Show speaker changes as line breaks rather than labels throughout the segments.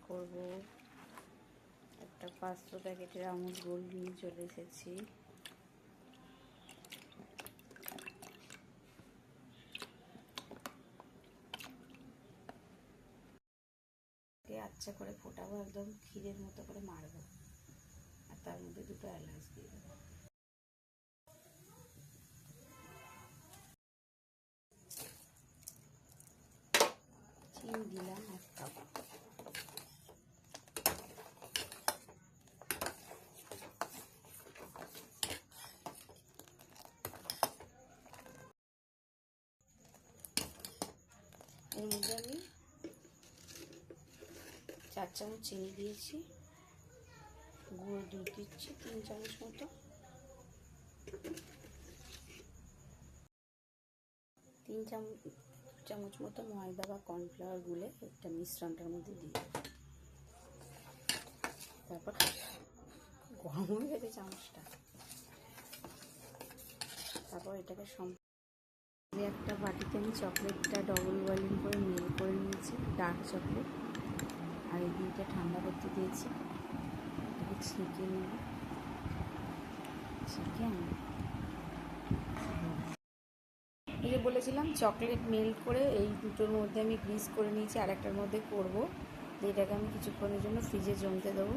করব। একটা 500 প্যাকেটের আমুল গোল্ড নিয়ে চলে এসেছি। আচ্ছা করে ফোটাবো, একদম ক্ষীরের মতো করে মারবো, আর তার মধ্যে 2টো এলাচ দিয়ে দেবো। চিনি দিলাম 1 কাপ। এর মধ্যে আমি 4 চামচ চিনি দিয়েছি, গুঁড়ো দুধ দিচ্ছি 3 চামচ মতো, 3 চামচ মতো ময়দা বা কর্নফ্লাওয়ার গুলে একটা মিশ্রণটার মধ্যে দিয়ে, তারপর গরম হয়ে গেছে চামচটা। তারপর এটাকে একটা বাটিতে আমি চকলেটটা ডবল বয়েলিং করে মেল করে নিয়েছি, ডার্ক চকলেট, আর এই দিনটা ঠান্ডা করতে দিয়েছি। এটাকে ছেঁকে নেব, ছেঁকে আমি এই যে বলেছিলাম চকলেট মেল্ট করে এই দুটোর মধ্যে আমি গ্রিস করে নিয়েছি, আর একটার মধ্যে করবো। এটাকে আমি কিছুক্ষণের জন্য ফ্রিজে জমতে দেবো,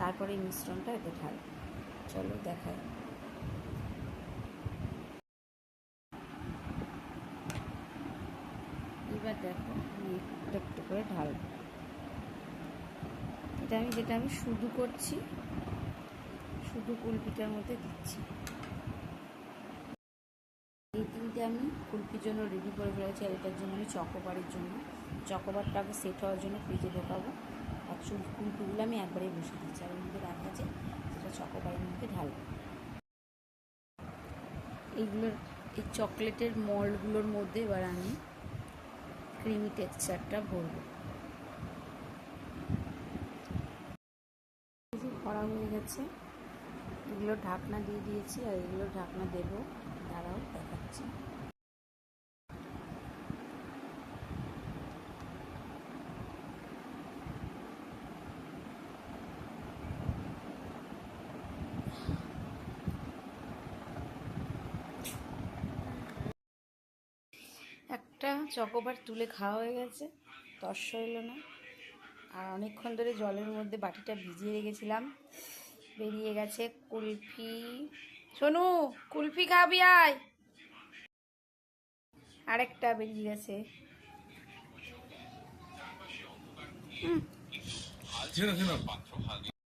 তারপরে এই মিশ্রণটা এতে ঢালবো। চলো দেখাই। এবার দেখো আমি একটু একটু করে ঢালবো। যেটা আমি শুধু করছি, শুধু কুলপিটার মধ্যে দিচ্ছি। এই 3টে আমি কুলপির জন্য রেডি করে ফেলেছি, আর এটার জন্য আমি চকোবারের জন্য চকোবারটাকে সেট হওয়ার জন্য ফ্রিজে ঢোকাবো। আর কুলপিগুলো আমি একবারেই বসে দিচ্ছি, আর এর মধ্যে রাখা আছে সেটা চকোবারের মধ্যে ঢালবো। এই চকলেটের মল্ডগুলোর মধ্যে এবার আমি ক্রিমি টেক্সচারটা ভরবো। ভরা হয়ে গেছে, এগুলো ঢাকনা দিয়ে দিয়েছি, আর এগুলো ঢাকনা দেবো, দাঁড়াও দেখাচ্ছি। একটা চকোবার তুলে খাওয়া হয়ে গেছে, তর্স হইলো না। আর অনেকক্ষণ ধরে জলের মধ্যে বাটিটা ভিজিয়ে রেখেছিলাম, বেরিয়ে গেছে কুলফি। শোনু, কুলফি খাবি আয়। আরেকটা বেরিয়ে গেছে।